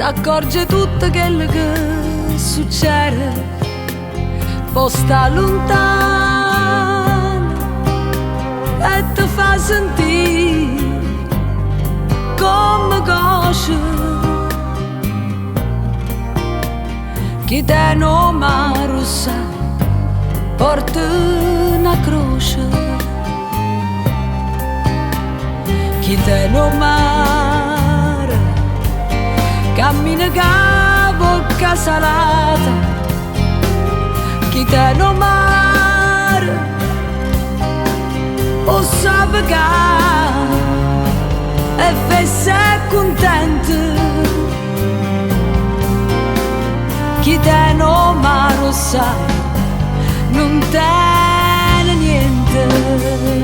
s'accorge tutto quello che succede, poi sta lontano e ti fa sentire come cosce chi te non mi rossa porta una croce, chi te non mare cammina ca bocca salata, chi te non mare o sape che e fesse contento, chi te non mare sai non tiene niente.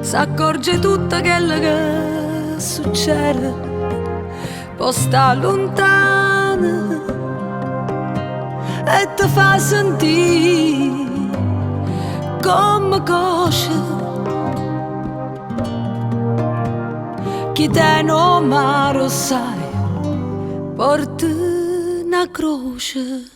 S'accorge tutto quello che succede, poi sta lontana e ti fa sentire come cosce chi te non maro sai porta una croce.